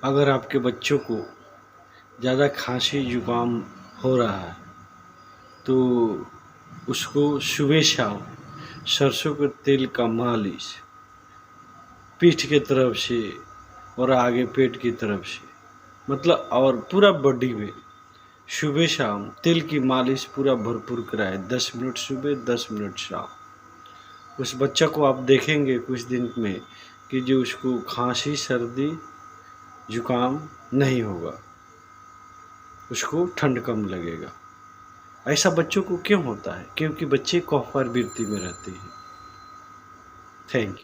अगर आपके बच्चों को ज़्यादा खांसी जुकाम हो रहा है तो उसको सुबह शाम सरसों के तेल का मालिश पीठ के तरफ से और आगे पेट की तरफ से, मतलब और पूरा बॉडी में सुबह शाम तेल की मालिश पूरा भरपूर कराए। 10 मिनट सुबह 10 मिनट शाम। उस बच्चा को आप देखेंगे कुछ दिन में कि जो उसको खांसी सर्दी जुकाम नहीं होगा, उसको ठंड कम लगेगा। ऐसा बच्चों को क्यों होता है? क्योंकि बच्चे कफ प्रवृत्ति में रहते हैं। Thank you.